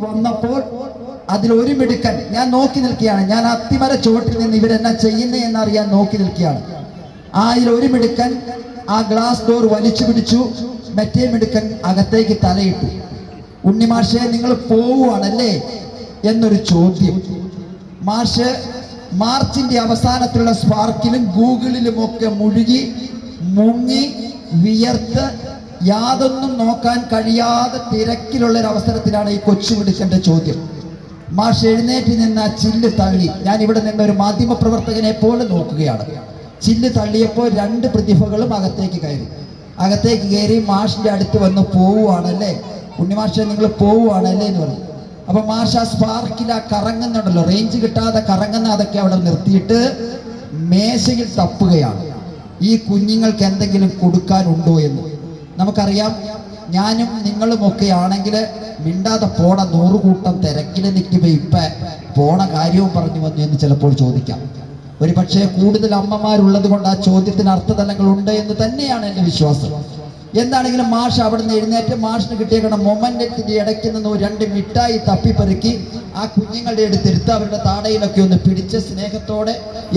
വന്നപ്പോൾ അതിലൊരു മിടുക്കൻ ഞാൻ നോക്കി നിൽക്കുകയാണ്. ഞാൻ അത്തിമര ചുവട്ടിൽ നിന്ന് ഇവരെന്നാ ചെയ്യുന്നേ എന്നറിയാൻ നോക്കി നിൽക്കുകയാണ്. അതിലൊരു മിടുക്കൻ ആ ഗ്ലാസ് ഡോർ വലിച്ചു പിടിച്ചു. മറ്റേ മിടുക്കൻ അകത്തേക്ക് തലയിട്ടു. ഉണ്ണിമാഷെ, നിങ്ങൾ പോവുകയാണല്ലേ എന്നൊരു ചോദ്യം. മാഷ് മാർച്ചിന്റെ അവസാനത്തിലുള്ള സ്പാർക്കിലും ഗൂഗിളിലും ഒക്കെ മുങ്ങി വിയർത്ത് യാതൊന്നും നോക്കാൻ കഴിയാതെ തിരക്കിലുള്ള ഒരു അവസരത്തിലാണ് ഈ കൊച്ചു മിടുക്കന്റെ ചോദ്യം. മാഷ് എഴുന്നേറ്റ് നിന്ന് ആ ചില്ല് തള്ളി. ഞാൻ ഇവിടെ നിന്ന് ഒരു മാധ്യമ പ്രവർത്തകനെ പോലെ നോക്കുകയാണ്. ചില്ല് തള്ളിയപ്പോൾ രണ്ട് പ്രതിഭകളും അകത്തേക്ക് കയറി മാഷിന്റെ അടുത്ത് വന്ന് പോവുകയാണല്ലേ, ഉണ്ണിമാഷെ നിങ്ങൾ പോവുകയാണല്ലേ എന്ന് പറഞ്ഞു. അപ്പൊ മാഷ ആ സ്പാർക്കിൽ ആ കറങ്ങുന്നുണ്ടല്ലോ, റേഞ്ച് കിട്ടാതെ കറങ്ങുന്ന അതൊക്കെ അവിടെ നിർത്തിയിട്ട് മേശയിൽ തപ്പുകയാണ്. ഈ കുഞ്ഞുങ്ങൾക്ക് എന്തെങ്കിലും കൊടുക്കാനുണ്ടോ എന്ന്. നമുക്കറിയാം, ഞാനും നിങ്ങളുമൊക്കെ ആണെങ്കിൽ മിണ്ടാതെ പോണ 100 കൂട്ടം തിരക്കിൽ നിൽക്കുമ്പോൾ ഇപ്പൊ പോണ കാര്യവും പറഞ്ഞു വന്നു എന്ന് ചിലപ്പോൾ ചോദിക്കാം. ഒരു പക്ഷേ കൂടുതൽ അമ്മമാരുള്ളത് കൊണ്ട് ആ ചോദ്യത്തിന് അർത്ഥതലങ്ങളുണ്ട് എന്ന് തന്നെയാണ് എൻ്റെ വിശ്വാസം. എന്താണെങ്കിലും മാഷ് അവിടെ നിന്ന് എഴുന്നേറ്റ് മാഷിന് കിട്ടിയേക്കണം മൊമെന്റത്തിന്റെ ഇടയ്ക്ക് നിന്ന് 2 മിഠായി തപ്പിപ്പെറുക്കി ആ കുഞ്ഞുങ്ങളുടെ അടുത്തെടുത്ത് അവരുടെ താടയിലൊക്കെ ഒന്ന് പിടിച്ച് സ്നേഹത്തോടെ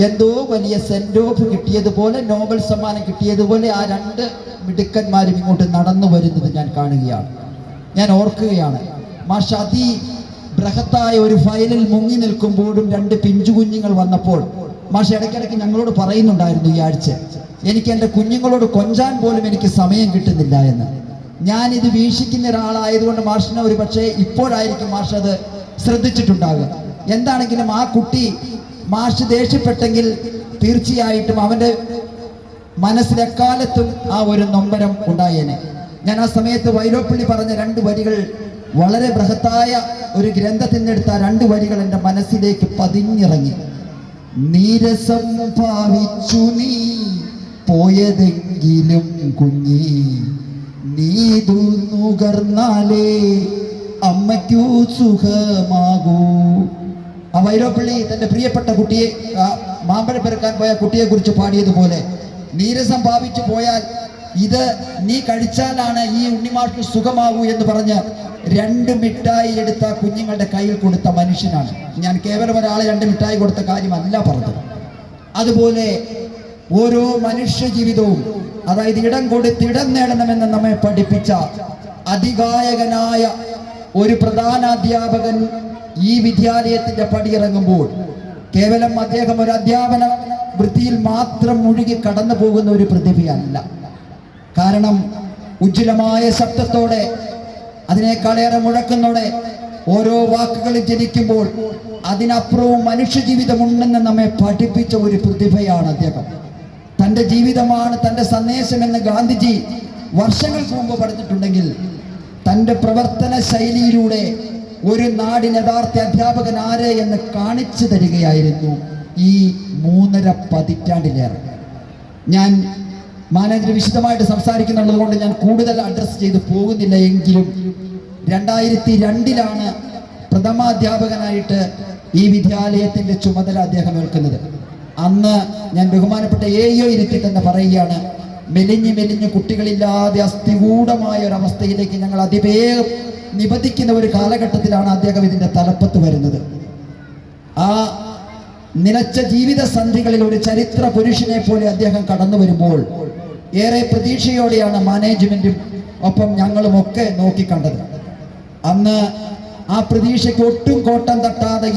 എന്തോ വലിയ സെന്റ് ഓഫ് കിട്ടിയതുപോലെ, നോബൽ സമ്മാനം കിട്ടിയതുപോലെ ആ 2 മിടുക്കന്മാരും ഇങ്ങോട്ട് നടന്നു വരുന്നത് ഞാൻ കാണുകയാണ്. ഞാൻ ഓർക്കുകയാണ്, മാഷ് ബൃഹത്തായ ഒരു ഫയലിൽ മുങ്ങി നിൽക്കുമ്പോഴും 2 പിഞ്ചു കുഞ്ഞുങ്ങൾ വന്നപ്പോൾ മാഷ് ഇടയ്ക്കിടയ്ക്ക് ഞങ്ങളോട് പറയുന്നുണ്ടായിരുന്നു, ഈ ആഴ്ച എനിക്ക് എൻ്റെ കുഞ്ഞുങ്ങളോട് കൊഞ്ചാൻ പോലും എനിക്ക് സമയം കിട്ടുന്നില്ല എന്ന്. ഞാനിത് വീക്ഷിക്കുന്ന ഒരാളായതുകൊണ്ട് മാഷിനെ ഒരു പക്ഷേ ഇപ്പോഴായിരിക്കും മാഷ് അത് ശ്രദ്ധിച്ചിട്ടുണ്ടാകുക. എന്താണെങ്കിലും ആ കുട്ടി മാഷ് ദേഷ്യപ്പെട്ടെങ്കിൽ തീർച്ചയായിട്ടും അവൻ്റെ മനസ്സിലെക്കാലത്തും ആ ഒരു നൊമ്പരം ഉണ്ടായേനെ. ഞാൻ ആ സമയത്ത് വൈലോപ്പിള്ളി പറഞ്ഞ 2 വരികൾ, വളരെ ബൃഹത്തായ ഒരു ഗ്രന്ഥത്തിൽ നിന്നെടുത്ത 2 വരികൾ എൻ്റെ മനസ്സിലേക്ക് പതിഞ്ഞിറങ്ങി. നീരസം ഭാവിച്ചു നീ പോയതെങ്കിലും കുഞ്ഞി, നീതു നുകർന്നാലേ അമ്മയ്ക്കു സുഖമാകൂ. ആ വൈലോപ്പിള്ളി തന്റെ പ്രിയപ്പെട്ട കുട്ടിയെ, മാമ്പഴം പെറുക്കാൻ പോയ കുട്ടിയെ കുറിച്ച് പാടിയതുപോലെ, നീരസം ഭാവിച്ചു പോയാൽ ഇത് നീ കഴിച്ചാലാണ് ഈ ഉണ്ണിമാർക്ക് സുഖമാകൂ എന്ന് പറഞ്ഞ് 2 മിഠായി എടുത്ത കുഞ്ഞുങ്ങളുടെ കയ്യിൽ കൊടുത്ത മനുഷ്യനാണ് ഞാൻ. കേവലം ഒരാളെ 2 മിഠായി കൊടുത്ത കാര്യമല്ല പറഞ്ഞത്. അതുപോലെ ഓരോ മനുഷ്യ ജീവിതവും, അതായത് ഇടം കൊടുത്ത് ഇടം നേടണമെന്ന് നമ്മെ പഠിപ്പിച്ച അതികായകനായ ഒരു പ്രധാന അധ്യാപകൻ ഈ വിദ്യാലയത്തിന്റെ പടിയിറങ്ങുമ്പോൾ കേവലം അദ്ദേഹം ഒരു അധ്യാപന വൃത്തിയിൽ മാത്രം മുഴുകി കടന്നു പോകുന്ന ഒരു പ്രതിഭയല്ല. കാരണം ഉജ്ജ്വലമായ ശബ്ദത്തോടെ, അതിനേക്കാളേറെ മുഴക്കുന്നോടെ ഓരോ വാക്കുകളും ജനിക്കുമ്പോൾ അതിനപ്പുറവും മനുഷ്യജീവിതമുണ്ടെന്ന് നമ്മെ പഠിപ്പിച്ച ഒരു പ്രതിഭയാണ് അദ്ദേഹം. തൻ്റെ ജീവിതമാണ് തൻ്റെ സന്ദേശമെന്ന് ഗാന്ധിജി വർഷങ്ങൾക്ക് മുമ്പ് പറഞ്ഞിട്ടുണ്ടെങ്കിൽ, തൻ്റെ പ്രവർത്തന ശൈലിയിലൂടെ ഒരു നാടിന് യഥാർത്ഥ അധ്യാപകൻ ആര് എന്ന് കാണിച്ചു തരികയായിരുന്നു ഈ 3.5 പതിറ്റാണ്ടിലേറെ. ഞാൻ മാനേജർ വിശദമായിട്ട് സംസാരിക്കുന്നുള്ളത് കൊണ്ട് ഞാൻ കൂടുതൽ അഡ്രസ് ചെയ്ത് പോകുന്നില്ല. എങ്കിലും 2002 പ്രഥമാധ്യാപകനായിട്ട് ഈ വിദ്യാലയത്തിന്റെ ചുമതല അദ്ദേഹം ഏൽക്കുന്നത്. അന്ന് ഞാൻ ബഹുമാനപ്പെട്ട AO ഇരുത്തി തന്നെ പറയുകയാണ്, മെലിഞ്ഞ് കുട്ടികളില്ലാതെ അസ്ഥികൂടമായ ഒരവസ്ഥയിലേക്ക് ഞങ്ങൾ അതിവേഗം നിബന്ധിക്കുന്ന ഒരു കാലഘട്ടത്തിലാണ് അദ്ദേഹം ഇതിന്റെ തലപ്പത്ത് വരുന്നത്. ആ നിലച്ച ജീവിത സന്ധികളിൽ ഒരു ചരിത്ര പുരുഷനെ പോലെ അദ്ദേഹം കടന്നു വരുമ്പോൾ ഏറെ പ്രതീക്ഷയോടെയാണ് മാനേജ്മെന്റും ഒപ്പം ഞങ്ങളുമൊക്കെ നോക്കിക്കണ്ടത്. അന്ന് ആ പ്രതീക്ഷയ്ക്ക് ഒട്ടും കോട്ടം തട്ടാതെ